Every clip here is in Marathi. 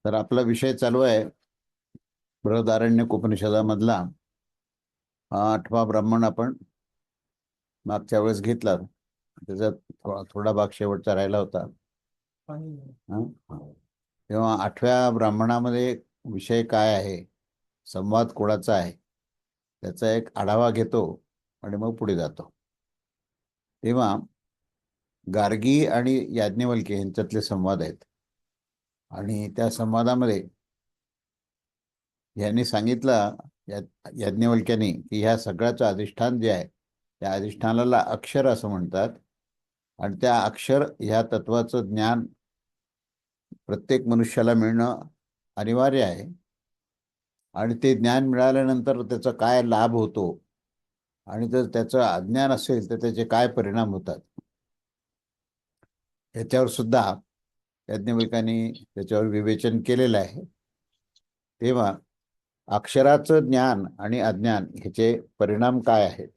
तर आपला विषय चालू आहे बृहदारण्यक उपनिषदामधला आठवा ब्राह्मण. आपण मागच्या वेळेस घेतला, त्याचा थोडा भाग शेवटचा राहिला होता. हं? तेव्हा आठव्या ब्राह्मणामध्ये विषय काय आहे, संवाद कोणाचा आहे, त्याचा एक आढावा घेतो आणि मग पुढे जातो. तेव्हा गार्गी आणि याज्ञवल्क्य यांच्यातले संवाद आहेत. आणि त्या संवादामध्ये यांनी सांगितलं, याज्ञवल्क्यानी, की ह्या सगळ्याचं अधिष्ठान जे आहे त्या अधिष्ठानाला अक्षर असं म्हणतात. आणि त्या अक्षर ह्या तत्वाचं ज्ञान प्रत्येक मनुष्याला मिळणं अनिवार्य आहे. आणि ते ज्ञान मिळाल्यानंतर त्याचा काय लाभ होतो आणि जर त्याचं अज्ञान असेल तर त्याचे काय परिणाम होतात, याच्यावर सुद्धा याज्ञवल्क्यांनी त्याच्यावर विवेचन केलेलं आहे. तेव्हा अक्षराचं ज्ञान आणि अज्ञान ह्याचे परिणाम काय आहेत,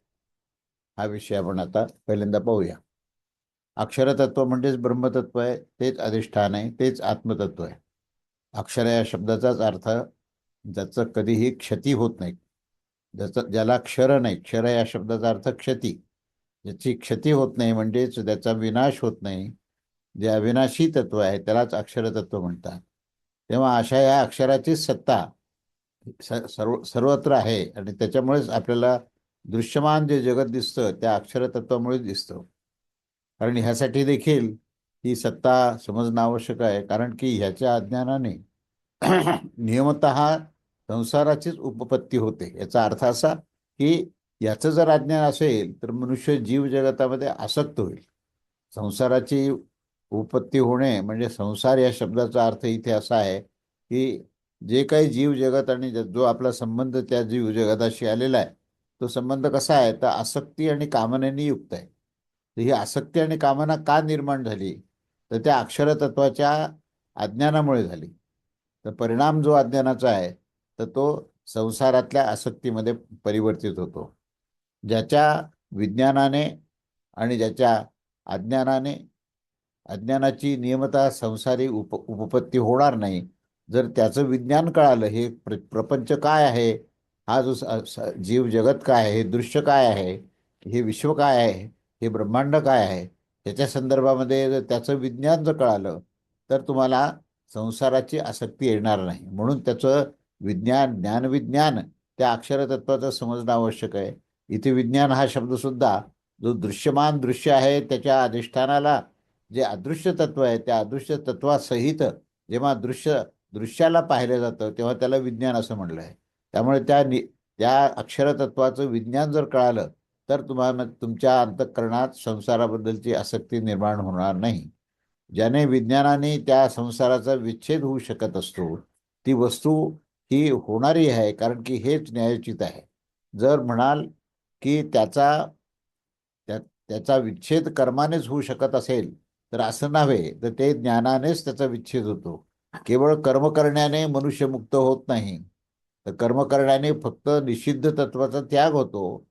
हा विषय आपण आता पहिल्यांदा पाहूया. अक्षरतत्व म्हणजेच ब्रह्मतत्व आहे, तेच अधिष्ठान आहे, तेच आत्मतत्व आहे. अक्षर या शब्दाचाच अर्थ ज्याचं कधीही क्षती होत नाही, ज्याला क्षर नाही, क्षर या शब्दाचा अर्थ क्षती, ज्याची क्षती होत नाही म्हणजेच त्याचा विनाश होत नाही, जे अविनाशी तत्व आहे त्यालाच अक्षरतत्व म्हणतात. तेव्हा अशा या अक्षराचीच सत्ता सर्वत्र आहे आणि त्याच्यामुळेच आपल्याला दृश्यमान जे जगत दिसतं त्या अक्षरतत्वामुळेच दिसतं. कारण ह्यासाठी देखील ही सत्ता समजणं आवश्यक आहे, कारण की ह्याच्या अज्ञानाने नियमतः संसाराचीच उपपत्ती होते. याचा अर्थ असा की याचं जर अज्ञान असेल तर मनुष्य जीव जगतामध्ये आसक्त होईल. संसाराची उपपत्ती होणे म्हणजे संसार या शब्दाचा अर्थ इथे असा आहे की जे काही जीव जगत आणि जो आपला संबंध त्या जीव जगताशी आलेला आहे, तो संबंध कसा आहे तर आसक्ती आणि कामनेने युक्त आहे. तर ही आसक्ती आणि कामना का निर्माण झाली, तर त्या अक्षरतत्वाच्या अज्ञानामुळे झाली. तर परिणाम जो अज्ञानाचा आहे तर तो संसारातल्या आसक्तीमध्ये परिवर्तित होतो. ज्याच्या विज्ञानाने आणि ज्याच्या अज्ञानाने, अज्ञानाची नियमतः संसारी उपपत्ती होणार नाही. जर त्याचं विज्ञान कळालं, हे प्रपंच काय आहे, हा जो जीव जगत काय आहे, हे दृश्य काय आहे, हे विश्व काय आहे, हे ब्रह्मांड काय आहे, त्याच्या संदर्भामध्ये जर त्याचं विज्ञान जर कळालं तर तुम्हाला संसाराची आसक्ती येणार नाही. म्हणून त्याचं विज्ञान, ज्ञानविज्ञान त्या अक्षरतत्वाचं समजणं आवश्यक आहे. इथे विज्ञान हा शब्द सुद्धा जो दृश्यमान दृश्य आहे त्याच्या अधिष्ठानाला जे अदृश्य तत्व आहे त्या अदृश्य तत्वासहित जेव्हा दृश्याला पाहिलं जातं तेव्हा त्याला विज्ञान असं म्हटलं आहे. त्यामुळे त्या अक्षरतत्वाचं विज्ञान जर कळालं तर तुम्हाला तुमच्या अंतःकरणात संसाराबद्दलची आसक्ती निर्माण होणार नाही. ज्याने विज्ञानाने त्या संसाराचा विच्छेद होऊ शकत असतो ती वस्तू ही होणारी आहे, कारण की हेच न्यायोचित आहे. जर म्हणाल की त्याचा विच्छेद कर्मानेच होऊ शकत असेल तर असं नव्हे, तर ते ज्ञानानेच त्याचा विच्छेद होतो. केवळ कर्म करण्याने मनुष्य मुक्त होत नाही, तर कर्म करण्याने फक्त निषिद्ध तत्वाचा त्याग होतो.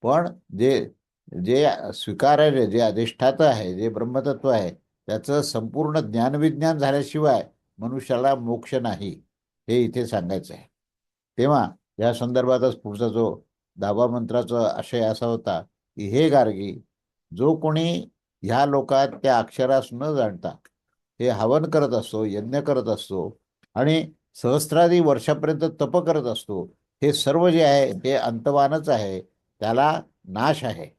पण जे जे स्वीकारायचे, जे अधिष्ठाता आहे, जे ब्रह्मतत्व आहे, त्याचं संपूर्ण ज्ञानविज्ञान झाल्याशिवाय मनुष्याला मोक्ष नाही, हे इथे सांगायचं आहे. तेव्हा या संदर्भातच पुढचा जो 10व्या मंत्राचा आशय असा होता की हे गार्गी, जो कोणी ह्या लोकात त्या अक्षरास न जाणता हे हवन करत असतो, यज्ञ करत असतो आणि सहस्रादी वर्षापर्यंत तप करत असतो, हे सर्व जे आहे ते अंतवानच आहे, त्याला नाश आहे.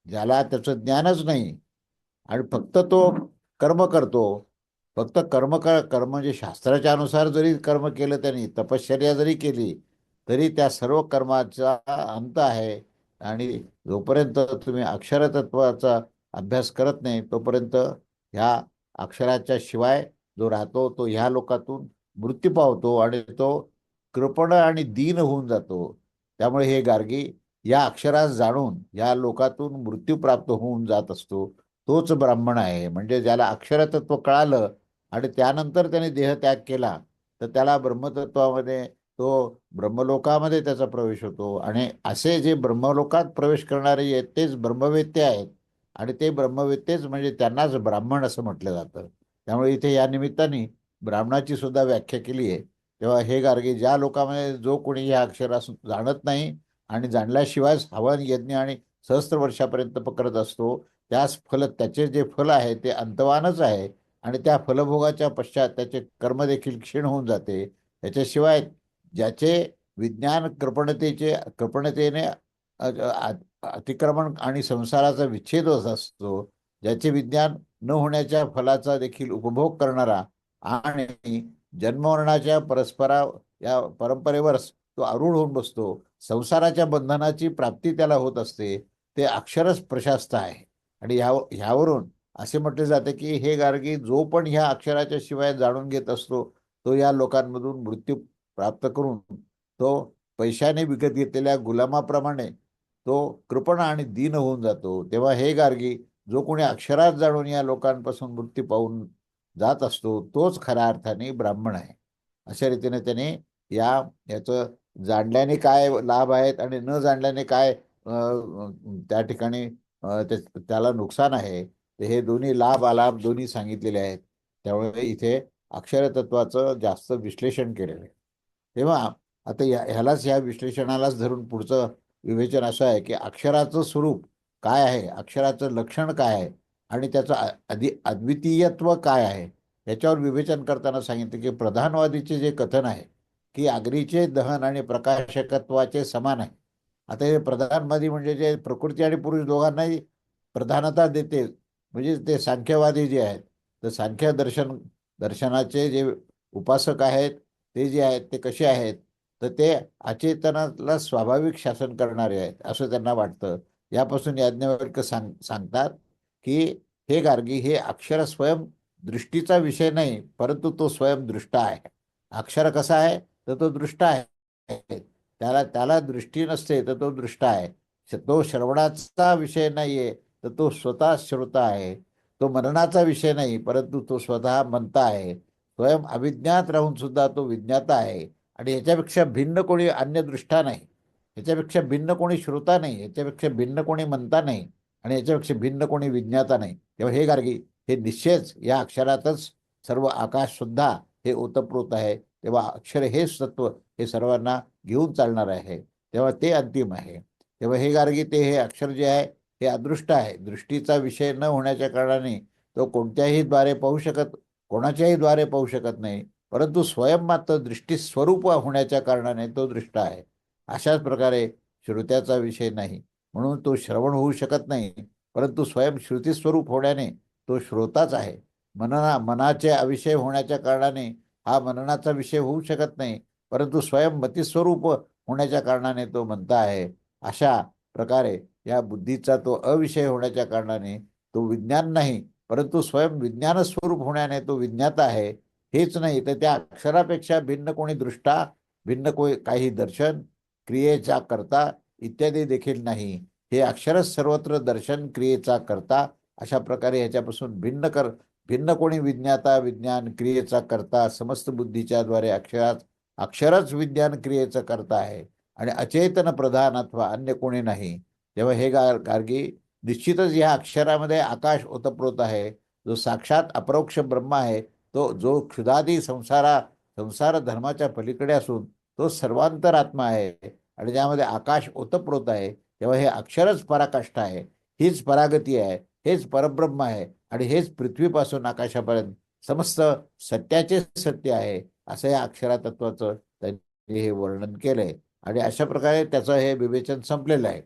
ज्याला त्याचं ज्ञानच नाही आणि फक्त तो कर्म करतो, फक्त कर्म म्हणजे शास्त्राच्या अनुसार जरी कर्म केलं, त्यांनी तपश्चर्या जरी केली तरी त्या सर्व कर्माचा अंत आहे. आणि जोपर्यंत तुम्ही अक्षरतत्वाचा अभ्यास करत नाही तोपर्यंत ह्या अक्षराच्या शिवाय जो राहतो तो ह्या लोकातून मृत्यू पावतो आणि तो कृपण आणि दीन होऊन जातो. त्यामुळे हे गार्गी या अक्षरास जाणून या लोकातून मृत्यू प्राप्त होऊन जात असतो, तोच ब्राह्मण आहे. म्हणजे ज्याला अक्षरतत्व कळालं आणि त्यानंतर त्याने देहत्याग केला तर त्याला ब्रह्मतत्वामध्ये, तो ब्रह्मलोकामध्ये त्याचा प्रवेश होतो. आणि असे जे ब्रह्मलोकात प्रवेश करणारे आहेत तेच ब्रह्मवेत्ते आहेत. आणि ते ब्रह्मवेत्तेच म्हणजे त्यांनाच ब्राह्मण असं म्हटलं जातं. त्यामुळे इथे या निमित्ताने ब्राह्मणाची सुद्धा व्याख्या केली आहे. तेव्हा हे गार्गे ज्या लोकांमध्ये जो कोणी या अक्षरास जाणत नाही आणि जाणल्याशिवाय हवन यज्ञ आणि सहस्त्र वर्षापर्यंत पकडत असतो, त्यास त्याचे जे फल आहे ते अंतवानच आहे आणि त्या फलभोगाच्या पश्चात त्याचे कर्म देखील क्षीण होऊन जाते. त्याच्याशिवाय ज्याचे विज्ञान कृपणतेने अतिक्रमण आणि संसाराचा विच्छेद होत असतो, ज्याचे विज्ञान न होण्याच्या फलाचा देखील उपभोग करणारा आणि जन्ममरणाच्या या परंपरेवर तो आरूढ होऊन बसतो, संसाराच्या बंधनाची प्राप्ती त्याला होत असते, ते अक्षरच प्रशास्त आहे. आणि ह्यावरून असे म्हटले जाते की हे गार्गी जो पण ह्या अक्षराच्या शिवाय जाणून घेत असतो, तो या लोकांमधून मृत्यू प्राप्त करून तो पैशाने विकत घेतलेल्या गुलामाप्रमाणे तो कृपण आणि दीन होऊन जातो. तेव्हा हे गार्गी जो कोणी अक्षरात जाणून या लोकांपासून मृत्यू पाहून जात असतो, तोच खऱ्या अर्थाने ब्राह्मण आहे. अशा रीतीने त्याने याचं जाणल्याने काय लाभ आहेत आणि न जाणल्याने काय त्या ठिकाणी त्याला नुकसान आहे, तर हे दोन्ही लाभ अलाभ दोन्ही सांगितलेले आहेत. त्यामुळे इथे अक्षरतत्वाचं जास्त विश्लेषण केलेलं आहे. तेव्हा आता ह्यालाच ह्या विश्लेषणालाच धरून पुढचं विवेचन असं आहे की अक्षराचं स्वरूप काय आहे, अक्षराचं लक्षण काय आहे आणि त्याचं अद्वितीयत्व काय आहे, याच्यावर विवेचन करताना सांगितलं की प्रधानवादीचे जे कथन आहे की अग्नीचे दहन आणि प्रकाशकत्वाचे समान आहे. आता हे प्रधानवादी म्हणजे जे प्रकृती आणि पुरुष दोघांनाही प्रधानता देते, म्हणजे ते सांख्यवादी जे आहेत, तर दर्शनाचे जे उपासक आहेत ते जे आहेत ते कसे आहेत, तर ते अचेतनाला स्वाभाविक शासन करणारे आहेत असं त्यांना वाटतं. यापासून याज्ञवल्क्य सांगतात की हे गार्गी हे अक्षर स्वयं दृष्टीचा विषय नाही, परंतु तो स्वयं दृष्टा आहे. अक्षर कसा आहे, तर तो दृष्टा आहे. त्याला त्याला दृष्टी नसते तर तो दृष्टा आहे. तो श्रवणाचा विषय नाहीये, तर तो स्वतः श्रोता आहे. तो मननाचा विषय नाही, परंतु तो स्वतः मनता आहे. स्वयं अविज्ञात राहून सुद्धा तो विज्ञाता आहे आणि याच्यापेक्षा भिन्न कोणी अन्य दृष्टा नाही, याच्यापेक्षा भिन्न कोणी श्रोता नाही, याच्यापेक्षा भिन्न कोणी म्हणता नाही आणि याच्यापेक्षा भिन्न कोणी विज्ञाता नाही. तेव्हा हे गार्गी हे निश्चयच या अक्षरातच सर्व आकाश सुद्धा हे ओतप्रोत आहे. तेव्हा अक्षर हेच तत्व हे सर्वांना घेऊन चालणार आहे, तेव्हा ते अंतिम आहे. तेव्हा हे गार्गी हे अक्षर जे आहे हे अदृष्ट आहे. दृष्टीचा विषय न होण्याच्या कारणाने तो कोणाच्याही द्वारे पाहू शकत नाही, परंतु स्वयं मात्र दृष्टी स्वरूप होण्याच्या कारणाने तो दृष्ट आहे. अशाच प्रकारे श्रोत्याचा विषय नाही म्हणून तो श्रवण होऊ शकत नाही, परंतु स्वयं श्रुती स्वरूप होण्याने तो श्रोताच आहे. मनाचे अविषय होण्याच्या कारणाने हा मननाचा विषय होऊ शकत नाही, परंतु स्वयं मतिस्वरूप होण्याच्या कारणाने तो म्हणता आहे. अशा प्रकारे या बुद्धीचा तो अविषय होण्याच्या कारणाने तो विज्ञान नाही, परंतु स्वयं विज्ञान स्वरूप होण्याने तो विज्ञाता आहे. हेच नाही तर त्या अक्षरापेक्षा भिन्न कोणी दृष्टा, भिन्न काही दर्शन, क्रियेचा करता इत्यादी देखील नाही. हे अक्षरच सर्वत्र दर्शन क्रियेचा करता. अशा प्रकारे ह्याच्यापासून भिन्न कोणी विज्ञाता, विज्ञान क्रियेचा करता, समस्त बुद्धीच्या द्वारे अक्षरच विज्ञान क्रियेचं करता आहे आणि अचेतन प्रधान अथवा अन्य कोणी नाही. तेव्हा हे गार्गी निश्चितच या अक्षरामध्ये आकाश ओतप्रोत आहे. जो साक्षात अपरोक्ष ब्रह्म आहे, तो जो क्षुधादी संसार धर्माच्या पलीकडे असून तो सर्वांतरात्मा आहे आणि त्यामध्ये आकाश ओतप्रोत आहे. तेव्हा हे अक्षरच पराकाष्ठा आहे, हीच परागती आहे, हेच परब्रह्म आहे आणि हेच पृथ्वीपासून आकाशापर्यंत समस्त सत्याचे सत्य आहे, असं या अक्षरातत्वाचं त्यांनी हे वर्णन केलंय. आणि अशा प्रकारे त्याचं हे विवेचन संपलेलं आहे.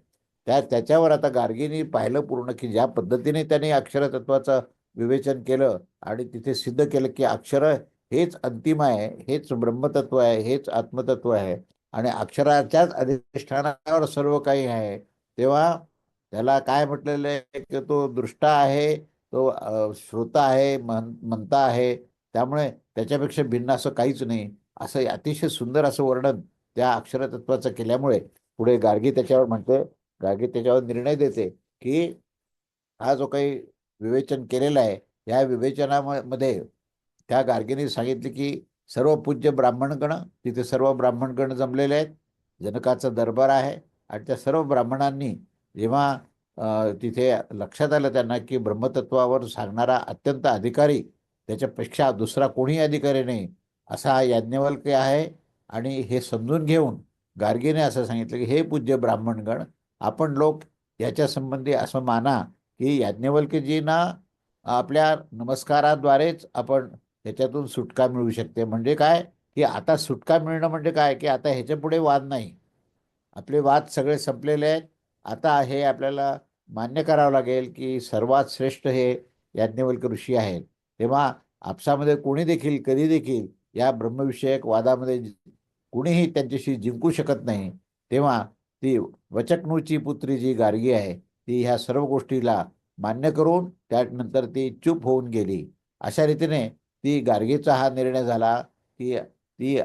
त्याच्यावर आता गार्गींनी पाहिलं पूर्ण की ज्या पद्धतीने त्यांनी अक्षरतत्वाचं विवेचन केलं आणि तिथे सिद्ध केलं की अक्षर हेच अंतिम आहे, हेच ब्रह्मतत्व आहे, हेच आत्मतत्व आहे आणि अक्षराच्याच अधिष्ठानावर सर्व काही आहे. तेव्हा त्याला काय म्हटलेलं आहे की तो दृष्टा आहे, तो श्रोता आहे, म्हणता आहे. त्यामुळे त्याच्यापेक्षा भिन्न असं काहीच नाही, असं अतिशय सुंदर असं वर्णन त्या अक्षरतत्वाचं केल्यामुळे पुढे गार्गी त्याच्यावर निर्णय देते की हा जो काही विवेचन केलेला आहे, या विवेचनामध्ये त्या गार्गीने सांगितले की सर्व पूज्य ब्राह्मणगण, तिथे सर्व ब्राह्मणगण जमलेले आहेत, जनकाचा दरबार आहे आणि त्या सर्व ब्राह्मणांनी जेव्हा तिथे लक्षात आलं त्यांना की ब्रह्मतत्वावर सांगणारा अत्यंत अधिकारी त्याच्यापेक्षा दुसरा कोणी अधिकारी नाही, असा हा याज्ञवल्क्य आहे. आणि हे समजून घेऊन गार्गीने असं सांगितलं की हे पूज्य ब्राह्मणगण, आपण लोक याच्या संबंधी असं माना की याज्ञवल्क्यजींना आपल्या नमस्काराद्वारेच आपण ह्याच्यातून सुटका मिळू शकते. म्हणजे काय, की आता सुटका मिळणं म्हणजे काय, की आता ह्याच्या पुढे वाद नाही, आपले वाद सगळे संपलेले आहेत. आता हे आपल्याला मान्य करावं लागेल की सर्वात श्रेष्ठ हे याज्ञवल्क्य ऋषी आहेत. तेव्हा आपसामध्ये कोणी देखील कधी देखील या ब्रह्मविषयक वादामध्ये कुणीही त्यांच्याशी जिंकू शकत नाही. तेव्हा ती वचकनूची पुत्री जी गार्गी आहे, ती ह्या सर्व गोष्टीला मान्य करून त्यानंतर ती चूप होऊन गेली. अशा रीतीने ती गार्गीचा हा निर्णय झाला की ती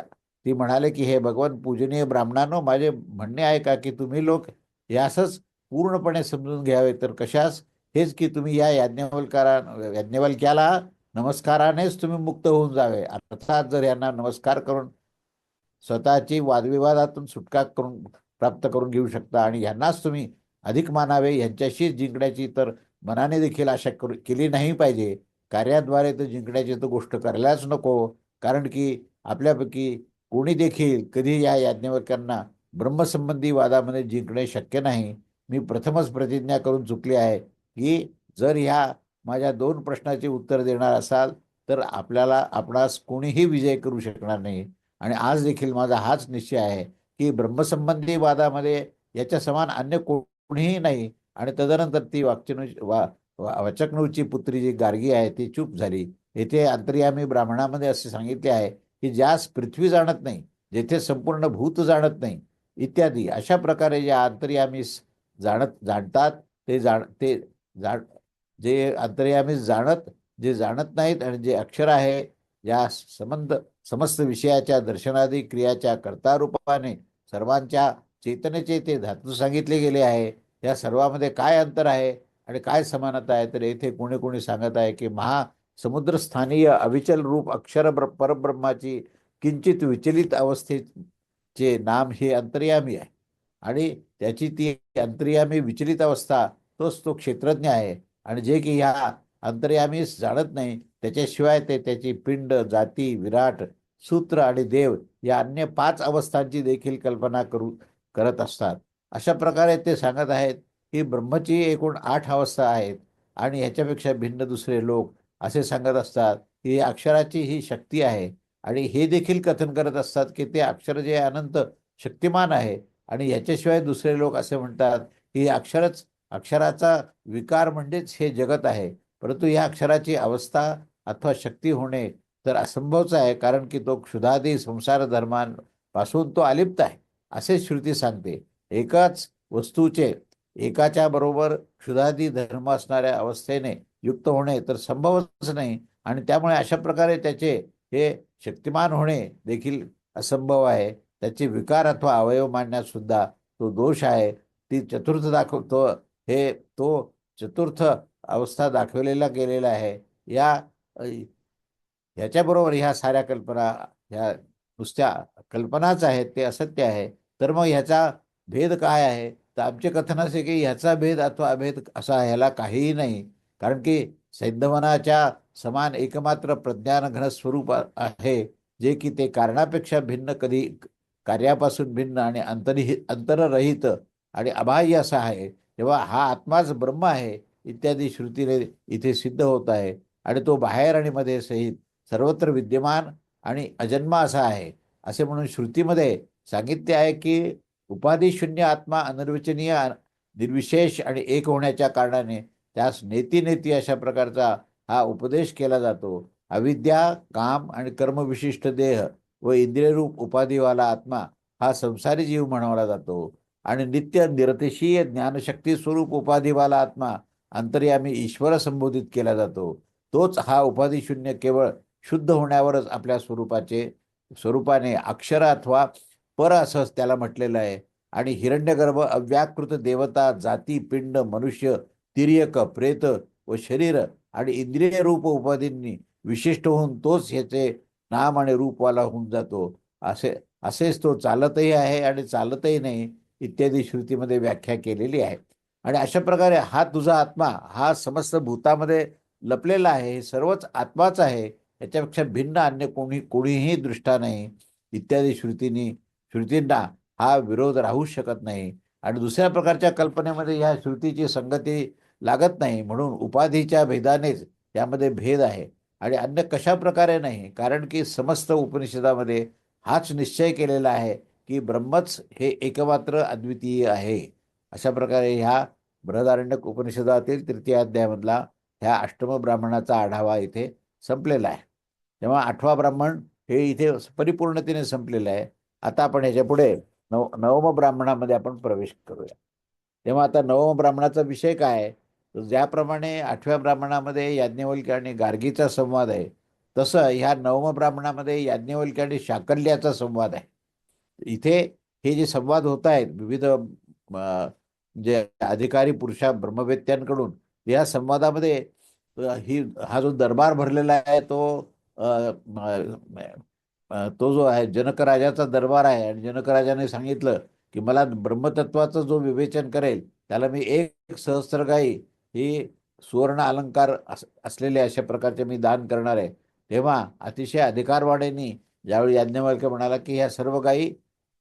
ती म्हणाले की हे भगवान पूजनीय ब्राह्मणांनो, माझे म्हणणे आहे का की तुम्ही लोक हे असंच पूर्णपणे समजून घ्यावे, तर कशास हेच की तुम्ही या याज्ञवल्क्याला नमस्कारानेच तुम्ही मुक्त होऊन जावे. अर्थात जर यांना नमस्कार करून स्वतःची वादविवादातून सुटका करून प्राप्त करून घेऊ शकता आणि यांनाच तुम्ही अधिक मानावे, यांच्याशी जिंकण्याची तर मनाने देखील आशा केली नाही पाहिजे. कार्याद्वारे तर जिंकण्याची तर गोष्ट करायलाच नको. कारण की आपल्यापैकी कोणी देखील कधी या याज्ञवल्क्यांना ब्रह्मसंबंधी वादामध्ये जिंकणे शक्य नाही. मी प्रथमच प्रतिज्ञा करून चुकली आहे की जर ह्या माझ्या 2 प्रश्नाचे उत्तर देणार असाल तर आपणास कोणीही विजय करू शकणार नाही. आणि आज देखील माझा हाच निश्चय आहे की ब्रह्मसंबंधी वादामध्ये याच्या समान अन्य कोणीही नाही. आणि तदनंतर ती वचकनूची पुत्री जी गार्गी आहे ती चूप झाली. येथे अंतर्यामी ब्राह्मणामध्ये असे सांगितले आहे की ज्यास पृथ्वी जाणत नाही, जेथे संपूर्ण भूत जाणत नाही इत्यादी अशा प्रकारे ज्या अंतर्यामी जाणतात ते जाण जे अंतर्यामी जे जाणत नाहीत आणि जे अक्षर आहे, या समस्त विषयाच्या दर्शनादी क्रियाच्या कर्तारूपाने सर्वांच्या चेतनेचे ते धातू सांगितले गेले आहे. या सर्वामध्ये काय अंतर आहे आणि काय समानता आहे, तर येथे कोणी कोणी सांगत आहे की महासमुद्रस्थानीय अविचल रूप अक्षर परब्रह्माची किंचित विचलित अवस्थेचे नाम हे अंतर्यामी आहे. आणि त्याची ती अंतर्यामी विचलित अवस्था तोच तो क्षेत्रज्ञ आहे. आणि जे की ह्या अंतर्यामीच जाणत नाही, त्याच्याशिवाय ते त्याची पिंड, जाती, विराट, सूत्र आणि देव या अन्य 5 अवस्थांची देखील कल्पना करत असतात. अशा प्रकारे ते सांगत आहेत की ब्रह्मची एकूण 8 अवस्था आहेत. आणि ह्याच्यापेक्षा भिन्न दुसरे लोक असे सांगत असतात की अक्षराची ही शक्ती आहे. आणि हे देखील कथन करत असतात की ते अक्षर जे अनंत शक्तिमान आहे. आणि याच्याशिवाय दुसरे लोक असे म्हणतात की अक्षराचा विकार म्हणजेच हे जगत आहे. परंतु या अक्षराची अवस्था अथवा शक्ती होणे तर असंभवच आहे, कारण की तो क्षुधादी संसार धर्मांपासून तो अलिप्त आहे असे श्रुती सांगते. एकाच वस्तूचे एकाच्या बरोबर क्षुधादी धर्म असणाऱ्या अवस्थेने युक्त होणे तर संभवच नाही. आणि त्यामुळे अशा प्रकारे त्याचे हे शक्तिमान होणे देखील असंभव आहे. त्याचे विकार अथवा अवयव मांडण्यात सुद्धा तो दोष आहे. ती चतुर्थ दाखवतो हे तो चतुर्थ अवस्था दाखवलेला गेलेला आहे. ह्याच्याबरोबर ह्या साऱ्या कल्पना ह्या नुसत्या कल्पनाच आहेत, ते असत्य आहे. तर मग ह्याचा भेद काय आहे, तर आमचे कथन असे की ह्याचा भेद अथवा अभेद असा ह्याला काहीही नाही. कारण की सैंधवनाच्या समान एकमात्र प्रज्ञान घन स्वरूप आहे, जे की ते कारणापेक्षा भिन्न, कधी कार्यापासून भिन्न आणि अंतररहित आणि अबाह्य असा आहे. तेव्हा हा आत्माच ब्रह्म आहे इत्यादी श्रुतीने इथे सिद्ध होत आहे. आणि तो बाहेर आणि मध्ये सहित सर्वत्र विद्यमान आणि अजन्मा असा आहे, असे म्हणून श्रुतीमध्ये सांगितले आहे की उपाधिशून्य आत्मा अनिर्वचनीय, निर्विशेष आणि एक होण्याच्या कारणाने त्यास नेती नेती अशा प्रकारचा हा उपदेश केला जातो. अविद्या, काम आणि कर्मविशिष्ट देह व इंद्रियरूप उपाधिवाला आत्मा हा संसारी जीव म्हणवला जातो. आणि नित्य निरतिशीय ज्ञानशक्ती स्वरूप उपाधिवाला आत्मा अंतर्यामी ईश्वर संबोधित केला जातो. तोच हा उपाधिशून्य केवळ शुद्ध होण्यावरच आपल्या स्वरूपाने अक्षर अथवा पर असं त्याला म्हटलेलं आहे. आणि हिरण्यगर्भ, अव्याकृत देवता, जाती, पिंड, मनुष्य, तिर्यक, प्रेत व शरीर आणि इंद्रिय रूप उपाधींनी विशिष्ट होऊन तोच ह्याचे नाम आणि रूपवाला होऊन जातो. असेच तो चालतही आहे आणि चालतही नाही इत्यादी श्रुतीमध्ये व्याख्या केलेली आहे. आणि अशा प्रकारे हा तुझा आत्मा हा समस्त भूतामध्ये लपलेलं आहे, हे सर्वच आत्माच आहे, याच्यापेक्षा भिन्न अन्य कोणीही दृष्टा नाही इत्यादी श्रुतींना हा विरोध राहू शकत नाही. आणि दुसऱ्या प्रकारच्या कल्पनेमध्ये ह्या श्रुतीची संगती लागत नाही, म्हणून उपाधीच्या भेदानेच यामध्ये भेद आहे आणि अन्य कशा प्रकारे नाही. कारण की समस्त उपनिषदामध्ये हाच निश्चय केलेला आहे की ब्रह्मच हे एकमात्र अद्वितीय आहे. अशा प्रकारे ह्या बृहदारण्यक उपनिषदातील तृतीय अध्यायामधला ह्या अष्टम ब्राह्मणाचा आढावा इथे संपलेला आहे. तेव्हा आठवा ब्राह्मण हे इथे परिपूर्णतेने संपलेलं आहे. आता आपण ह्याच्या पुढे नवम ब्राह्मणामध्ये आपण प्रवेश करूया. तेव्हा आता नवम ब्राह्मणाचा विषय काय आहे, तर ज्याप्रमाणे आठव्या ब्राह्मणामध्ये याज्ञवल्क्य आणि गार्गीचा संवाद आहे, तसं ह्या नवम ब्राह्मणामध्ये याज्ञवल्क्य आणि शाकल्याचा संवाद आहे. इथे हे जे संवाद होत आहेत विविध जे अधिकारी पुरुषा ब्रह्मवेत्यांकडून, या संवादामध्ये हा जो दरबार भरलेला आहे तो तो जो आहे जनक राजाचा दरबार आहे. आणि जनक राजाने सांगितलं की मला ब्रह्मतत्वाचं जो विवेचन करेल त्याला मी एक सहस्त्रगाई ही सुवर्ण अलंकार असलेले अशा प्रकारचे मी दान करणार आहे. तेव्हा अतिशय अधिकारवाणीने ज्यावेळी याज्ञवल्क्य म्हणाला की ह्या सर्व गायी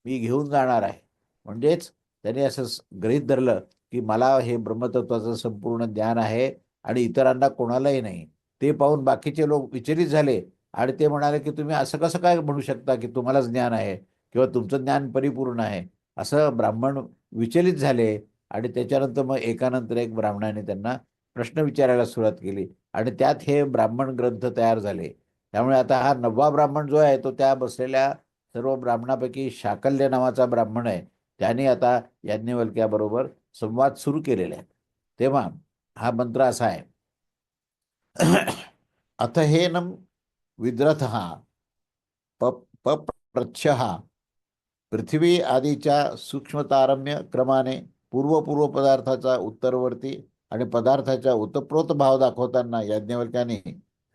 मी घेऊन जाणार आहे, म्हणजेच त्याने असं गृहीत धरलं की मला हे ब्रह्मतत्वाचं संपूर्ण ज्ञान आहे आणि इतरांना कोणालाही नाही. ते पाहून बाकीचे लोक विचलित झाले आणि ते म्हणाले की तुम्ही असं कसं काय म्हणू शकता की तुम्हालाच ज्ञान आहे किंवा तुमचं ज्ञान परिपूर्ण आहे. असं ब्राह्मण विचलित झाले आणि त्याच्यानंतर मग एकानंतर एक ब्राह्मणाने त्यांना प्रश्न विचारायला सुरुवात केली आणि त्यात हे ब्राह्मण ग्रंथ तयार झाले. त्यामुळे आता हा नववा ब्राह्मण जो आहे तो त्या बसलेल्या सर्व ब्राह्मणापैकी शाकल्य नावाचा ब्राह्मण आहे. त्याने आता याज्ञवल्क्याबरोबर संवाद सुरू केलेले आहेत. तेव्हा हा मंत्र असा आहे. अथ हेनम विद्रथ पप्रच्छः पृथ्वी आदीच्या सूक्ष्मतारम्य क्रमाने पूर्व पदार्थाचा उत्तरवर्ती आणि पदार्थाच्या उत्प्रोत भाव दाखवताना याज्ञवल्क्याने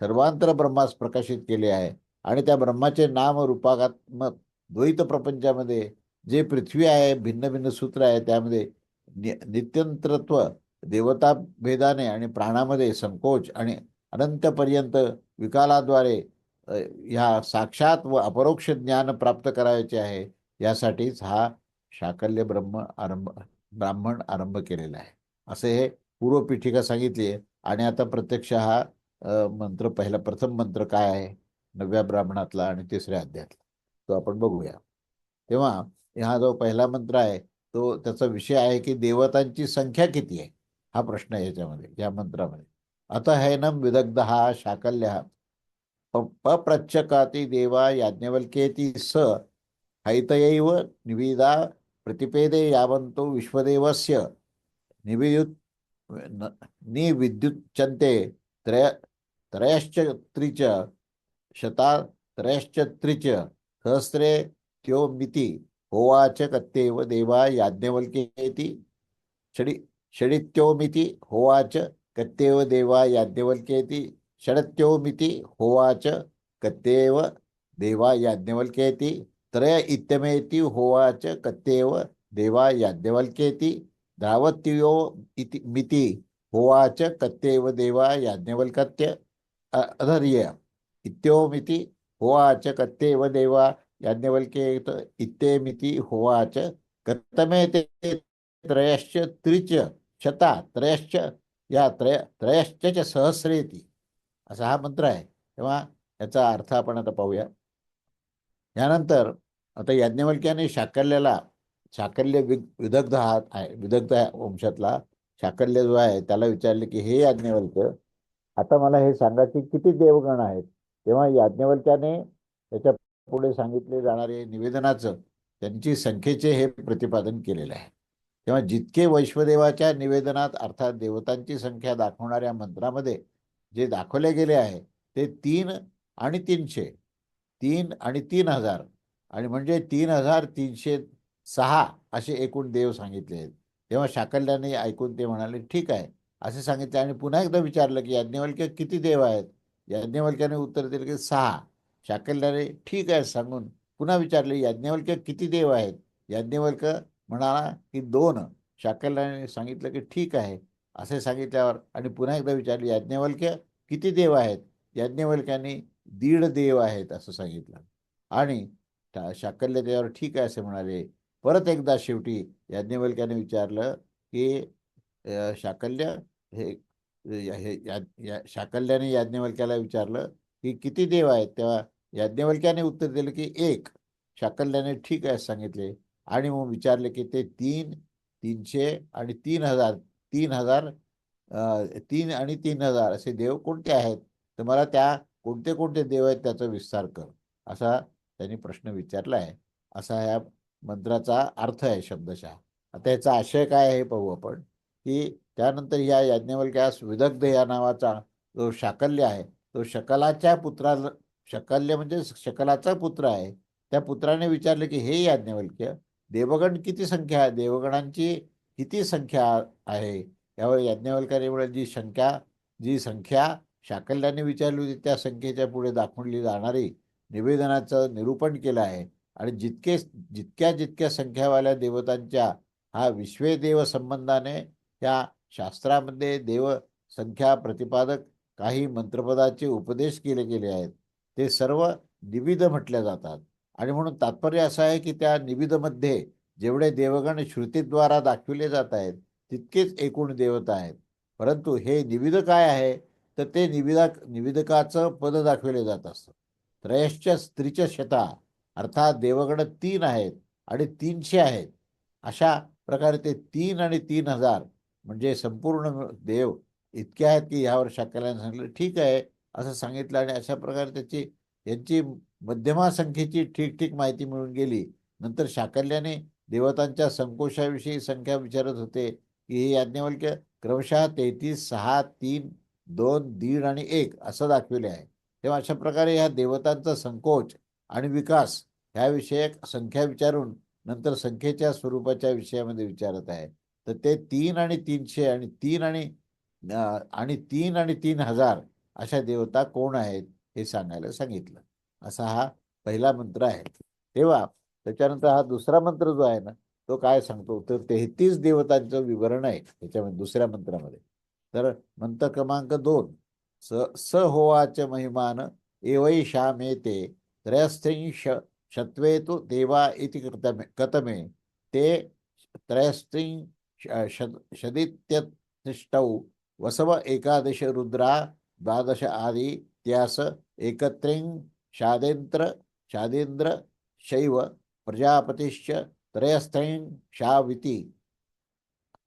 सर्वांतर ब्रह्मास प्रकाशित केले आहे. आणि त्या ब्रह्माचे नाम रूपात्मक द्वैत प्रपंचामध्ये जे पृथ्वी आहे, भिन्न भिन्न सूत्र आहे, त्यामध्ये नित्यंतरत्व देवता भेदाने आणि प्राणामध्ये संकोच आणि अनंतपर्यंत विकालाद्वारे ह्या साक्षात व अपरोक्ष ज्ञान प्राप्त करायचे आहे. यासाठीच हा शाकल्य ब्राह्मण आरंभ केलेला आहे, असे हे पूर्वपीठिका सांगितली आहे. आणि आता प्रत्यक्ष हा मंत्र प्रथम मंत्र काय आहे नवव्या ब्राह्मणातला आणि तिसऱ्या अध्यायातला तो आपण बघूया. तेव्हा हा जो पहिला मंत्र आहे तो त्याचा विषय आहे की देवतांची संख्या किती आहे, हा प्रश्न आहे याच्यामध्ये या मंत्रामध्ये. आता हैनम विदग्ध हा शाकल्य पप्रच्छकाती देवा याज्ञवल्क्येति स हैतयैव निविदा प्रतिपेदे यावन्तो विश्वदेवस्य निविद्युत् निविद्युच्यन्ते त्रय त्रयश्चत्रिच शता त्रयश्चत्रिच सहस्रे त्योमिति होवाच कत्येव देवा याज्ञवल्क्येति षडि षडित्योमिति होवाच कत्येव देवा याज्ञवल्क्येति षडत्योमिति होवाच कत्येव देवा याज्ञवल्क्येति त्रय इत्यमेति होवाच कत्येव देवा याज्ञवल्क्येति द्रावत्यो इति मिति होवाच कत्येव देवा याज्ञवल्क्य अधर्य इत्योमिति होवाच कत्येव देवा याज्ञवल्क्येत इत्येमिति होवाच कथमेते त्रयश्च त्रिच शता त्रयश्च या त्रयश्च सहस्रेती, असा हा मंत्र आहे. तेव्हा याचा अर्थ आपण आता पाहूया. यानंतर आता याज्ञवल्क्याने शाकल्य विदग्ध हा आहे, विदग्ध वंशातला शाकल्य जो आहे त्याला विचारले की हे याज्ञवल्क्य, आता मला हे सांगा की किती देवगण आहेत. तेव्हा याज्ञवल्क्याने त्याच्या पुढे सांगितले जाणारे निवेदनाचं त्यांची संख्येचे हे प्रतिपादन केलेलं आहे. तेव्हा जितके वैश्वदेवाच्या निवेदनात अर्थात देवतांची संख्या दाखवणाऱ्या मंत्रामध्ये जे दाखवले गेले आहे ते 3 आणि 300, 3 आणि 3000 आणि म्हणजे 3306 असे एकूण देव सांगितले आहेत. तेव्हा शाकल्याने ऐकून ते म्हणाले ठीक आहे असे सांगितले आणि पुन्हा एकदा विचारलं की याज्ञवल्क्य किती देव आहेत. याज्ञवल्क्याने उत्तर दिले की 6. शाकल्याने ठीक आहे सांगून पुन्हा विचारले याज्ञवल्क्य किती देव आहेत. याज्ञवल्क्य म्हणाला की 2. शाकल्याने सांगितलं की ठीक आहे असे सांगितल्यावर आणि पुन्हा एकदा विचारले याज्ञवल्क्य किती देव आहेत? याज्ञवल्क्याने 1.5 देव आहेत असं सांगितलं. आणि शाकल्य त्यावर ठीक आहे असे म्हणाले. परत एकदा शेवटी याज्ञवल्क्याने विचारलं की शाकल्य हे शाकल्याने याज्ञवल्क्याला विचारलं की किती देव आहेत? तेव्हा याज्ञवल्क्याने उत्तर दिलं की एक. शाकल्याने ठीक आहे सांगितले. आणि मग विचारले की ते 3, 300 आणि 3,000, 3,000, 3 आणि 3,000 असे देव कोणते आहेत? तर मला त्या कोणते कोणते देव आहेत त्याचा विस्तार कर, असा त्यांनी प्रश्न विचारला आहे. असा ह्या मंत्राचा अर्थ आहे शब्दशः. आता याचा आशय काय आहे हे पाहू आपण. की त्यानंतर या याज्ञवल्क्यास विदग्ध या नावाचा जो शाकल्य आहे तो शकलाच्या पुत्राला, शकल्य म्हणजे शकलाचा पुत्र आहे, त्या पुत्राने विचारले की हे याज्ञवल्क्य, देवगण किती संख्या आहे, देवगणांची किती संख्या आहे? यावर याज्ञवल्क्याने जी संख्या शाकल्याने विचारली होती त्या संख्येच्या पुढे दाखवली जाणारी निवेदनाचं निरूपण केलं आहे. आणि जितक्या जितक्या संख्यावाल्या देवतांच्या हा विश्वेदेव संबंधाने या शास्त्रामध्ये देव संख्या प्रतिपादक काही मंत्रपदाचे उपदेश केले गेले आहेत. ते सर्व निविद म्हटल्या जातात. आणि म्हणून तात्पर्य असं आहे की त्या निविदमध्ये जेवढे देवगण श्रुतीद्वारा दाखविले जात आहेत तितकेच एकूण देवता आहेत. परंतु हे निविद काय आहे? तर ते निविदकाचं पद दाखविले जात असतं. त्रयश्च स्त्रीच्या शता, अर्थात देवगण 3 आहेत आणि 300 आहेत. अशा प्रकारे ते 3 आणि 3,000 म्हणजे संपूर्ण देव इतके आहेत की ह्यावर शाकल्याने सांगितलं ठीक आहे असं सांगितलं. आणि अशा प्रकारे यांची मध्यमा संख्येची ठीक ठीक माहिती मिळून गेली. नंतर शाकल्याने देवतांच्या संकोशाविषयी संख्या विचारत होते की हे याज्ञवल्क्य क्रमशः 33, 6, 3, 2, 1.5 आणि 1 असं दाखविले आहे. तेव्हा अशा प्रकारे ह्या देवतांचा संकोच आणि विकास ह्याविषयक संख्या विचारून नंतर संख्येच्या स्वरूपाच्या विषयामध्ये विचारत आहे. तर ते 3 आणि 300 आणि 3 आणि 3,000 अशा देवता कोण आहेत हे सांगायला सांगितलं. असा हा पहिला मंत्र आहे. तेव्हा त्याच्यानंतर हा दुसरा मंत्र जो आहे ना तो काय सांगतो तर 33 देवतांचं विवरण आहे त्याच्यामध्ये दुसऱ्या मंत्रामध्ये. तर मंत्र क्रमांक 2, स स होवाच महिमान एवैषामेते त्रयस्त्रिंश शत्वे तु देवा इति कतमे ते शदित्यतिष्ठौ वसव एकादश रुद्रा द्वादश आदि त्यास एकत्रिं शादेंद्र शैव प्रजापतिश्च त्रयस्त्रिं शाविती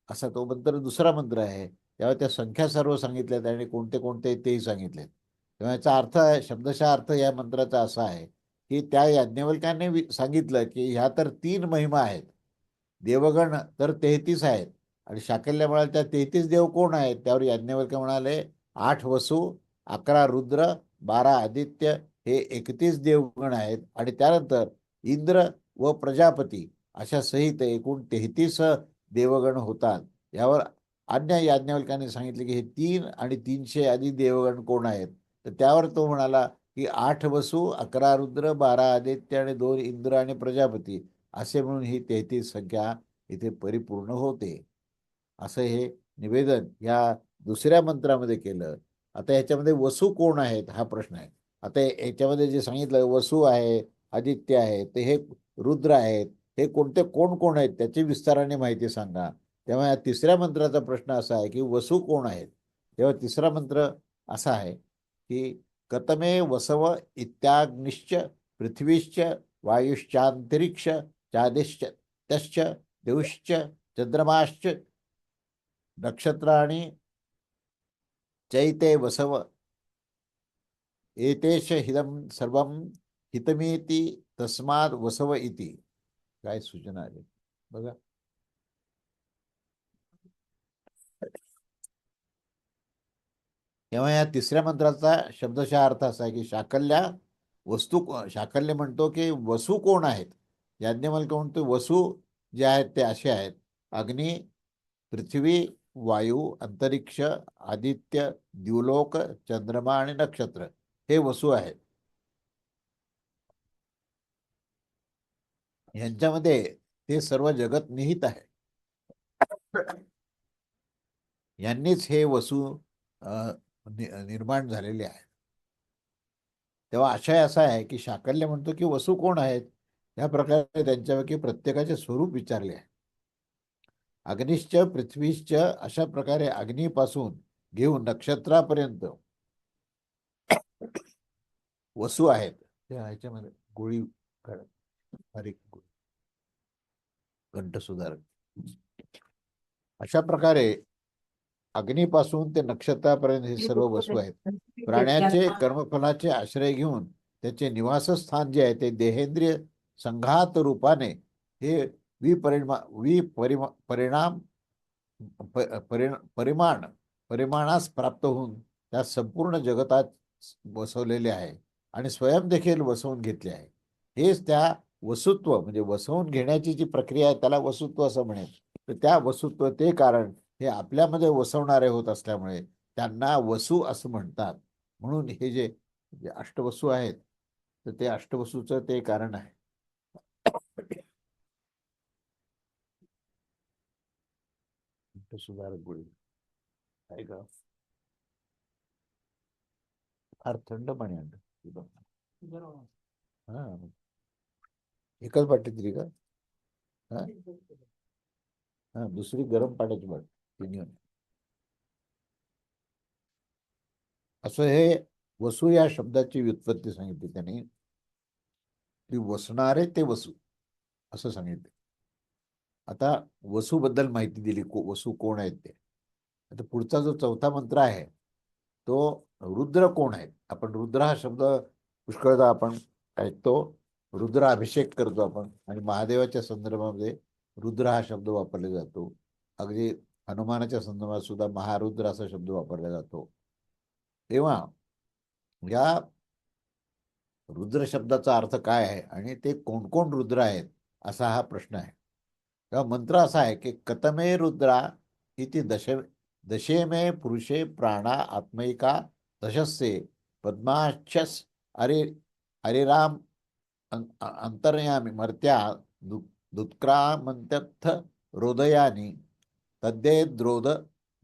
असा तो मंत्र दुसरा मंत्र आहे. तेव्हा त्या संख्या सर्व सांगितल्यात आणि कोणते कोणते तेही सांगितलेत. तेव्हा याचा अर्थ आहे, शब्दशः अर्थ या मंत्राचा असा आहे की त्या याज्ञवल्क्याने सांगितलं की ह्या तर 3 महिमा आहेत. देवगण तर 33 आहेत. आणि शाकल्य म्हणाले त्या 33 देव कोण आहेत? त्यावर याज्ञवल्क्य म्हणाले 8 वसु, 11 रुद्र, 12 आदित्य हे 31 देवगण आहेत. आणि त्यानंतर इंद्र व प्रजापती अशा सहित एकूण 33 देवगण होतात. यावर अन्य याज्ञवल्क्याने सांगितले की हे 3 आणि 300 आदी देवगण कोण आहेत? तर त्यावर तो म्हणाला की 8 वसु, 11 रुद्र, 12 आदित्य आणि 2 इंद्र आणि प्रजापती असे म्हणून ही 33 संख्या इथे परिपूर्ण होते. असं हे निवेदन या दुसऱ्या मंत्रामध्ये केलं. आता ह्याच्यामध्ये वसू कोण आहेत हा प्रश्न आहे. आता याच्यामध्ये जे सांगितलं वसू आहे, आदित्य आहे, ते हे रुद्र आहेत, हे कोणते कोण कोण आहेत त्याची विस्ताराने माहिती सांगा. तेव्हा या तिसऱ्या मंत्राचा प्रश्न असा आहे की वसू कोण आहेत? तेव्हा तिसरा मंत्र असा आहे की कतमे वसव इत्याग्निश्च पृथ्वीश्च वायुश्चांतरिक्ष चादिश्च तश्च देवश्च चंद्रमाश्च नक्षत्राणि चैते वसव एतेश हिदं सर्वं हितमेति तस्माद वसव इति. काय सूचना आहे बघा. तेव्हा या तिसऱ्या मंत्राचा शब्दशः अर्थ असा आहे की शाकल्य म्हणतो की वसू कोण आहेत? याज्ञवल्क्य म्हणतो वसू जे आहेत ते असे आहेत: अग्नी, पृथ्वी, वायू, अंतरिक्ष, आदित्य, द्युलोक, चंद्रमा आणि नक्षत्र हे वसू आहेत. यांच्यामध्ये ते सर्व जगत निहित आहे. यांनीच हे वसू निर्माण झालेले आहेत. तेव्हा आशय असा आहे की शाकल्य म्हणतो की वसू कोण आहेत, या प्रकारे त्यांच्यापैकी प्रत्येकाचे स्वरूप विचारले आहे. अग्निश्च पृथ्वीश्च, अशा प्रकारे अग्नीपासून घेऊन नक्षत्रापर्यंत वसू आहेत. त्या ह्याच्यामध्ये गोळी बारीक कंठ सुधारक, अशा प्रकारे अग्नीपासून ते नक्षत्रापर्यंत हे सर्व वस्तू आहेत. प्राण्याचे कर्मफलाचे आश्रय घेऊन त्याचे निवासस्थान जे आहे ते देहेंद्रिय संघात रूपाने हे परिणाम परिमाण परिमाणास प्राप्त होऊन त्या संपूर्ण जगतात बसवलेले आहे आणि स्वयं देखील वसवून घेतले आहे. हेच त्या वसुत्व म्हणजे वसवून घेण्याची जी प्रक्रिया आहे त्याला वसुत्व असं म्हणेल. तर त्या वसुत्व ते कारण हे आपल्यामध्ये वसवणारे होत असल्यामुळे त्यांना वसू असं म्हणतात. म्हणून हे जे अष्टवसू आहेत तर ते अष्टवसूचं ते कारण आहे. सुधारक गोळी आहे का? फार थंड पाणी आणलं. हा, एकच बाटली दिली का? हा, हा, दुसरी गरम पाण्याची बाटली. असं हे वसू या शब्दाची व्युत्पत्ती सांगितली त्यांनी. ती वसणारे ते वसू असं सांगितलं. आता वसूबद्दल माहिती दिली, वसू कोण आहेत ते. आता पुढचा जो चौथा मंत्र आहे तो रुद्र कोण आहेत. आपण रुद्र हा शब्द पुष्कळदा आपण ऐकतो, रुद्र अभिषेक करतो आपण, आणि महादेवाच्या संदर्भामध्ये रुद्र हा शब्द वापरला जातो. अगदी हनुमानाच्या संदर्भात सुद्धा महारुद्र असा शब्द वापरला जातो. तेव्हा या रुद्र शब्दाचा अर्थ काय आहे आणि ते कोण कोण रुद्र आहेत असा हा प्रश्न आहे. तेव्हा मंत्र असा आहे की कतमे रुद्रा इति दशेमे पुरुषे प्राणा आत्मैका दशस्ये पद्माक्षस अरे अरिराम अंतर्यामी मर्त्या दुत्क्रामंत्यर्थ रोदयानी तद्दे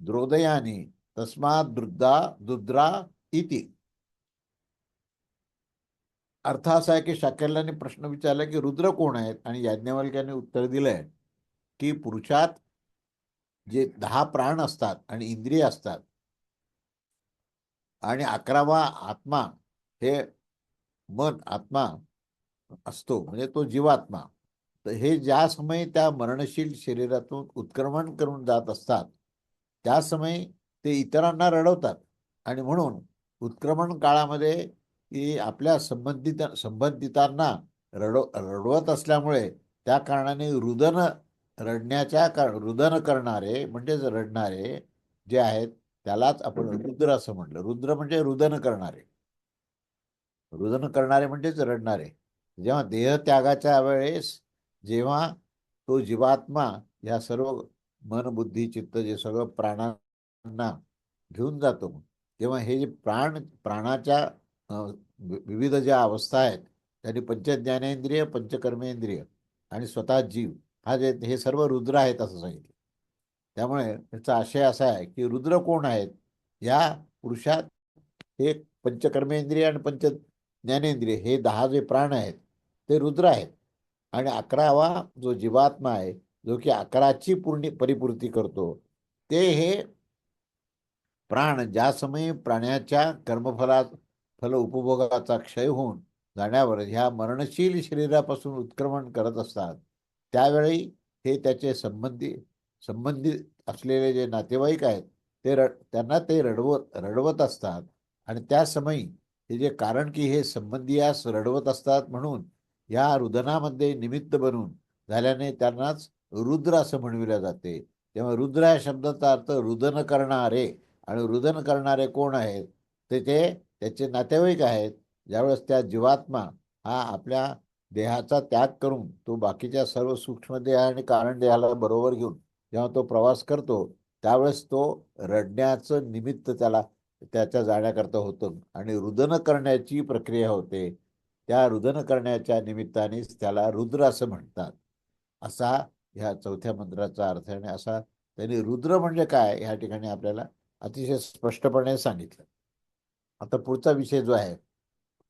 द्रोदयानी तस्मात् दुद्रा इति. अर्थ असा आहे की शाकल्यांनी प्रश्न विचारला की रुद्र कोण आहेत, आणि याज्ञवल्क्याने उत्तर दिलंय की पुरुषात जे 10 प्राण असतात आणि इंद्रिय असतात आणि 11वा आत्मा हे मन आत्मा असतो, म्हणजे तो जीवात्मा. तर हे ज्या समयी त्या मरणशील शरीरातून उत्क्रमण करून जात असतात त्या समयी ते इतरांना रडवतात, आणि म्हणून उत्क्रमण काळामध्ये की आपल्या संबंधितांना रडवत असल्यामुळे त्या कारणाने रुदन करणारे म्हणजेच रडणारे जे आहेत त्यालाच आपण रुद्र असं म्हटलं. रुद्र म्हणजे रुदन करणारे. रुदन करणारे म्हणजेच रडणारे. जेव्हा देहत्यागाच्या वेळेस जेव्हा तो जीवात्मा या सर्व मन बुद्धी चित्त जे सगळं प्राणांना घेऊन जातो, तेव्हा हे जे प्राणाच्या विविध ज्या अवस्था आहेत त्यांनी पंचज्ञानेंद्रिय पंचकर्मेंद्रिय आणि स्वतः जीव हा जे हे सर्व रुद्र आहेत असं सांगितलं. त्यामुळे त्याचा आशय असा आहे की रुद्र कोण आहेत, या पुरुषात हे पंचकर्मेंद्रिय आणि पंच ज्ञानेंद्रिय हे 10 जे प्राण आहेत ते रुद्र आहेत, आणि 11वा जो जीवात्मा आहे जो की 11ची परिपूर्ती करतो ते हे प्राण ज्या समयी प्राण्याच्या फल उपभोगाचा क्षय होऊन जाण्यावर ह्या मरणशील शरीरापासून उत्क्रमण करत असतात त्यावेळी हे त्याचे संबंधित असलेले जे नातेवाईक आहेत त्यांना ते रडवत असतात. आणि त्या समयी हे जे कारण की हे संबंधियास रडवत असतात म्हणून या रुदनामध्ये निमित्त बनून झाल्याने त्यांनाच रुद्र असं म्हणविले जाते. तेव्हा रुद्र या शब्दाचा अर्थ रुदन करणारे, आणि रुदन करणारे कोण आहेत ते त्याचे नातेवाईक आहेत. ज्यावेळेस त्या जीवात्मा हा आपल्या देहाचा त्याग करून तो बाकीच्या सर्व सूक्ष्म देह आणि कारण देहाला बरोबर घेऊन जेव्हा तो प्रवास करतो त्यावेळेस तो रडण्याचं निमित्त त्याच्या जाण्याकरता होतं, आणि रुदन करण्याची प्रक्रिया होते. त्या रुदन करण्याच्या निमित्तानेच त्याला रुद्र असं म्हणतात. असा ह्या चौथ्या मंत्राचा अर्थ आहे. आणि असा त्यांनी रुद्र म्हणजे काय ह्या ठिकाणी आपल्याला अतिशय स्पष्टपणे सांगितलं. आता पुढचा विषय जो आहे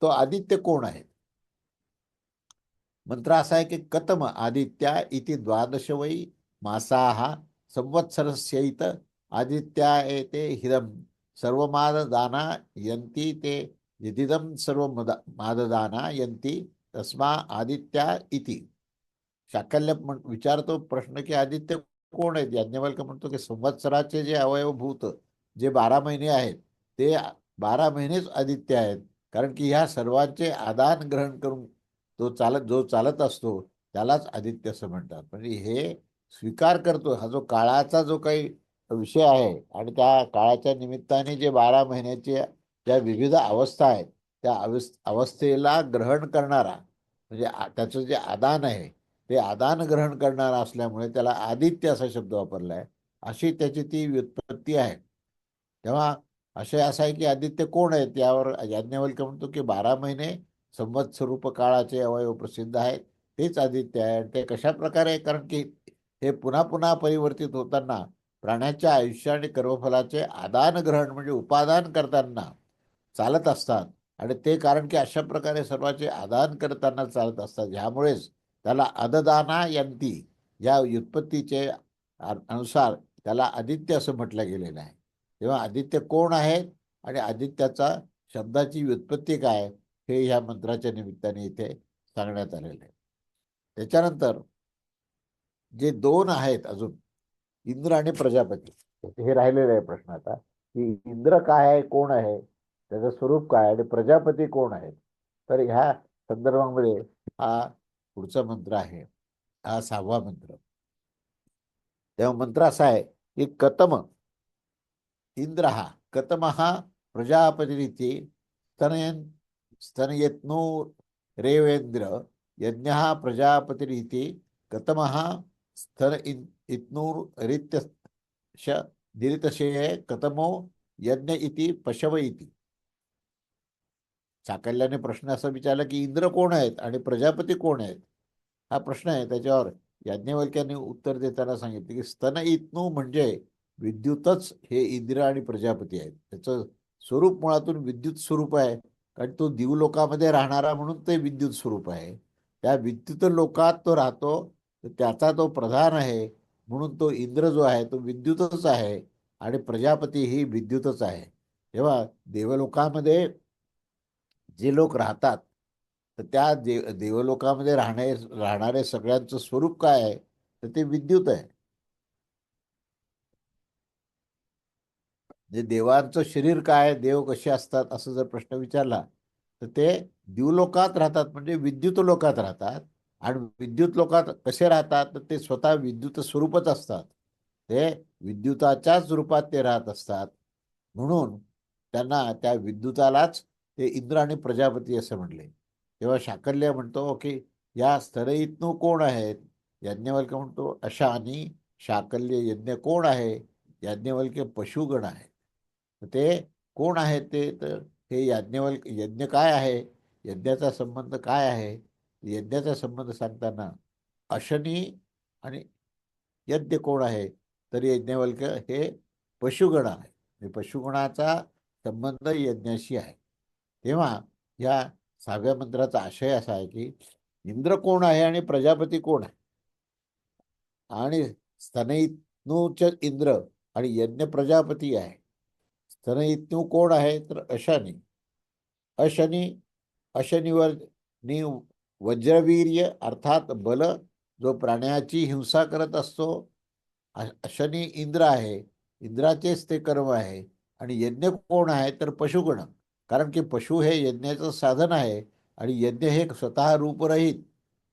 तो आदित्य कोण आहे. मंत्र असा आहे की कतम आदित्या इति द्वादश वै मासाः संवत्सरस्यैत आदित्या एते हिरम सर्वमाददाना यंती ते यदिदम सर्व माददाना यंती तस्मा आदित्या इति. शाकल्य विचारतो प्रश्न की आदित्य कोण आहेत. याज्ञवल्क्य म्हणतो की संवत्सराचे जे अवयवभूत जे 12 महिने आहेत ते 12 महिनेच आदित्य आहेत. कारण की ह्या सर्वांचे आदान ग्रहण करून जो चालत असतो त्यालाच आदित्य असं म्हणतात. म्हणजे हे स्वीकार करतो हा जो काळाचा जो काही विषय आहे आणि त्या काळाच्या निमित्ताने जे 12 महिन्याचे ज्या विविध अवस्था आहेत त्या अवस्थेला ग्रहण करणारा म्हणजे त्याचं जे आदान आहे ते आदान ग्रहण करणारा असल्यामुळे त्याला आदित्य असा शब्द वापरला आहे. अशी त्याची ती व्युत्पत्ती आहे. तेव्हा असं आहे की आदित्य कोण आहेत यावर याज्ञवल्क्य म्हणतो की 12 महिने संवत्सरूप काळाचे अवयव प्रसिद्ध आहेत तेच आदित्य आहे. ते कशा प्रकारे आहे कारण की हे पुन्हा पुन्हा परिवर्तित होताना प्राण्याच्या आयुष्य आणि कर्मफलाचे आदान ग्रहण म्हणजे उपादान करताना चालत असतात. आणि ते कारण की अशा प्रकारे सर्वांचे आदान करताना चालत असतात ह्यामुळेच त्याला अददाना यंती या व्युत्पत्तीचे अनुसार त्याला आदित्य असं म्हटलं गेलेलं आहे. तेव्हा आदित्य कोण आहेत आणि आदित्याचा शब्दाची व्युत्पत्ती काय हे ह्या मंत्राच्या निमित्ताने इथे सांगण्यात आलेलं आहे. त्याच्यानंतर जे दोन आहेत अजून इंद्र आणि प्रजापती हे राहिलेले आहे प्रश्न आता की इंद्र काय आहे कोण आहे त्याचं स्वरूप काय आणि प्रजापती कोण आहेत. तर ह्या संदर्भामध्ये हा पुढचा मंत्र आहे हा 6वा मंत्र. तेव्हा मंत्र असा आहे की कतम इंद्र हा कतम हा प्रजापतीरीती स्तनयन स्तनयत्नो रेवेंद्र यज्ञ प्रजापतीरीती कतम स्तन इत्नूरित्य दिरितशे कतमो यज्ञ इति पशव इति. चाकल्याने प्रश्न असा विचारला की इंद्र कोण आहेत आणि प्रजापती कोण आहेत हा प्रश्न आहे. त्याच्यावर याज्ञवल्क्याने उत्तर देताना सांगितले की स्तन इत्नू म्हणजे विद्युतच हे इंद्र आणि प्रजापती आहेत. त्याचं स्वरूप मुळातून विद्युत स्वरूप आहे कारण तो दिवलोकामध्ये राहणारा म्हणून ते विद्युत स्वरूप आहे. त्या विद्युत लोकात तो राहतो तर त्याचा तो प्रधान आहे म्हणून तो इंद्र जो आहे तो विद्युतच आहे आणि प्रजापती ही विद्युतच आहे. तेव्हा देवलोकामध्ये जे लोक राहतात तर त्या देवलोकामध्ये राहणारे सगळ्यांचं स्वरूप काय आहे तर ते विद्युत आहे. जे देवांचं शरीर काय देव कसे असतात असं जर प्रश्न विचारला तर ते दिवलोकात राहतात म्हणजे विद्युत लोकात राहतात. आणि विद्युत लोकात कसे राहतात तर ते स्वतः विद्युत स्वरूपच असतात. ते विद्युताच्याच रूपात ते राहत असतात म्हणून त्यांना त्या विद्युतालाच ते इंद्र आणि प्रजापती असं म्हणले. तेव्हा शाकल्य म्हणतो की या स्तरयित्नू कोण आहेत. याज्ञवल्क्य म्हणतो अशानी शाकल्य यज्ञ कोण आहे. याज्ञवल्क्य पशुगण आहे. ते कोण आहेत ते तर हे यज्ञ काय आहे यज्ञाचा संबंध काय आहे. यज्ञाचा संबंध सांगताना अशनी आणि यज्ञ कोण आहे तर यज्ञवल्क्य हे पशुगण आहे. पशुगणाचा संबंध यज्ञाशी आहे. तेव्हा या 6व्या मंत्राचा आशय असा आहे की इंद्र कोण आहे आणि प्रजापती कोण आहे आणि स्तनयित्नूच इंद्र आणि यज्ञ प्रजापती आहे. स्तनयित्नू कोण आहे तर अशानी अशनी अशनीवर नि वज्रवीर्य अर्थात बल जो प्राण्याची हिंसा करत असतो अशनी इंद्र आहे. इंद्राचेच ते कर्म आहे. आणि यज्ञ कोण आहे तर पशुगण कारण की पशु हे यज्ञाचं साधन आहे आणि यज्ञ हे स्वतः रूपरहित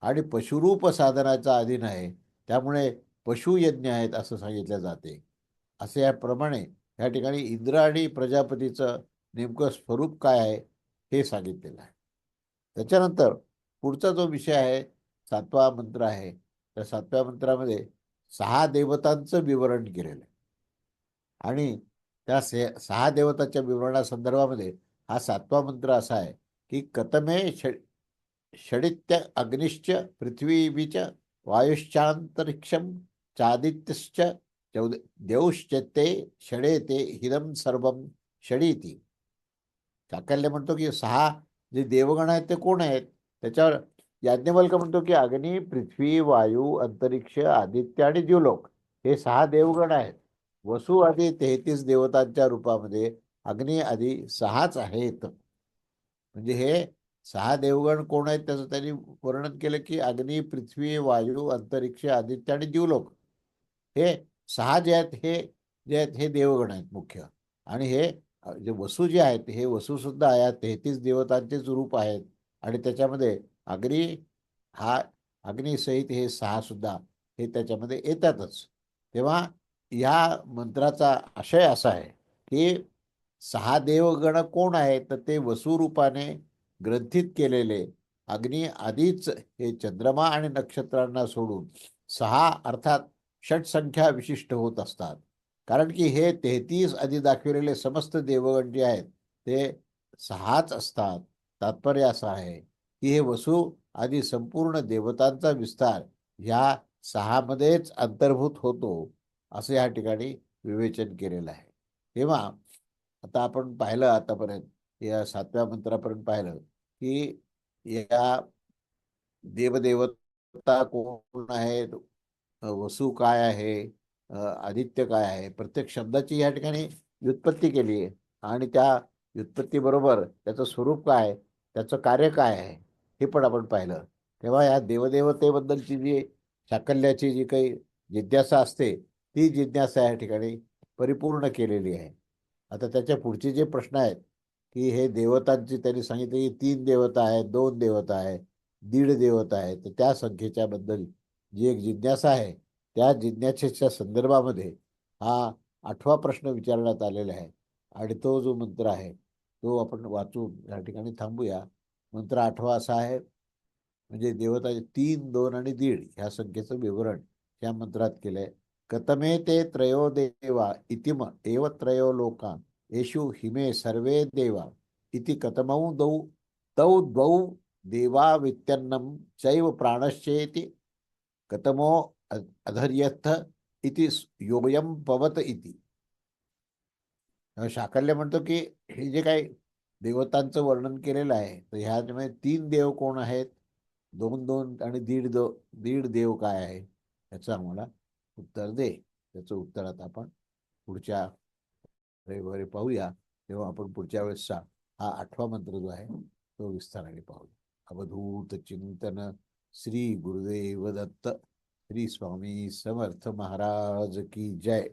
आणि पशुरूप साधनाचा अधीन आहे. त्यामुळे पशुयज्ञ आहेत असं सांगितलं जाते. असे याप्रमाणे या ठिकाणी इंद्र आणि प्रजापतीचं नेमकं स्वरूप काय आहे हे सांगितलेलं आहे. त्याच्यानंतर पुढचा जो विषय आहे 7वा मंत्र आहे त्या 7व्या मंत्रामध्ये 6 देवतांचं विवरण केलेलं आहे. आणि त्या 6 देवताच्या विवरणासंदर्भामध्ये हा 7वा मंत्र असा आहे की कतमे षडित्य अग्निश्च पृथ्वीच वायुश्चांतरिक्षम चादित्यश्च देवश्च ते षडे ते हिदम सर्वम षडीती. शाकल्य म्हणतो की सहा जे देवगण आहेत ते कोण आहेत. त्याच्यावर याज्ञवल्क म्हणतो की अग्नी, पृथ्वी, वायू, अंतरिक्ष, आदित्य आणि द्युलोक हे सहा देवगण आहेत. वसु आदी 33 देवतांच्या रूपामध्ये अग्नी आदी सहाच आहेत. म्हणजे हे सहा देवगण कोण आहेत त्याचं त्यांनी वर्णन केलं की अग्नी, पृथ्वी, वायू, अंतरिक्ष, आदित्य आणि द्युलोक हे सहा जे आहेत हे जे आहेत हे देवगण आहेत मुख्य. आणि हे जे वसू जे आहेत हे वसू सुद्धा या 33 देवतांचेच रूप आहेत. आणि त्याच्यामध्ये अग्नी हा अग्निसहित हे सहा सुद्धा हे त्याच्यामध्ये येतातच. तेव्हा ह्या मंत्राचा आशय असा आहे की सहा देवगण कोण आहेत तर ते वसुरूपाने ग्रंथित केलेले अग्नी आधीच हे चंद्रमा आणि नक्षत्रांना सोडून सहा अर्थात षटसंख्या विशिष्ट होत असतात. कारण की हे 33 आधी दाखविलेले समस्त देवगण जे आहेत ते सहाच असतात. तात्पर्य असं आहे की हे वसु आदी संपूर्ण देवतांचा विस्तार ह्या सहामध्येच अंतर्भूत होतो असं या ठिकाणी विवेचन केलेलं आहे. तेव्हा आता आपण पाहिलं आतापर्यंत या 7व्या मंत्रापर्यंत पाहिलं की या देवदेवता कोण आहेत, वसू काय आहे, आदित्य काय आहे, प्रत्येक शब्दाची या ठिकाणी व्युत्पत्ती केली आहे. आणि त्या व्युत्पत्तीबरोबर त्याचं स्वरूप काय आहे, त्याचं कार्य काय आहे हे पण आपण पाहिलं. तेव्हा या देवदेवतेबद्दलची जी शाकल्याची जी काही जिज्ञासा असते ती जिज्ञासा या ठिकाणी परिपूर्ण केलेली आहे. आता त्याच्या पुढचे जे प्रश्न आहेत की हे देवतांची त्यांनी सांगितलं की 3 देवता आहेत, 2 देवता आहे, दीड देवता आहे. तर त्या संख्येच्या बद्दल जी एक जिज्ञासा आहे त्या जिज्ञासेच्या संदर्भामध्ये हा 8वा प्रश्न विचारण्यात आलेला आहे. आणि तो जो मंत्र आहे तो आपण वाचून या ठिकाणी थांबूया. मंत्र 8वा असा आहे, म्हणजे देवताचे 3, 2 आणि दीड ह्या संख्येचं विवरण या मंत्रात केलंय. कतमे ते त्रयो देवा इतिम एव त्रयो लोका येषु हिमे सर्वे देवा इति कतमौ दौ तौ द्वौ देवा वित्यन्नम चैव प्राणश्चेति कतमो अधर्यथ इति योयम पवत इति. शाकल्य म्हणतो की हे जे काही देवतांचं वर्णन केलेलं आहे तर ह्याच्यामध्ये 3 देव कोण आहेत, 2 2 आणि दीड देव काय आहे याचं आम्हाला उत्तर दे. त्याचं उत्तर आता आपण पुढच्या रविवारी पाहूया. तेव्हा आपण पुढच्या वेळेसचा हा 8वा मंत्र जो आहे तो विस्ताराने पाहूया. अवधूत चिंतन. श्री गुरुदेव दत्त. श्री स्वामी समर्थ महाराज की जय.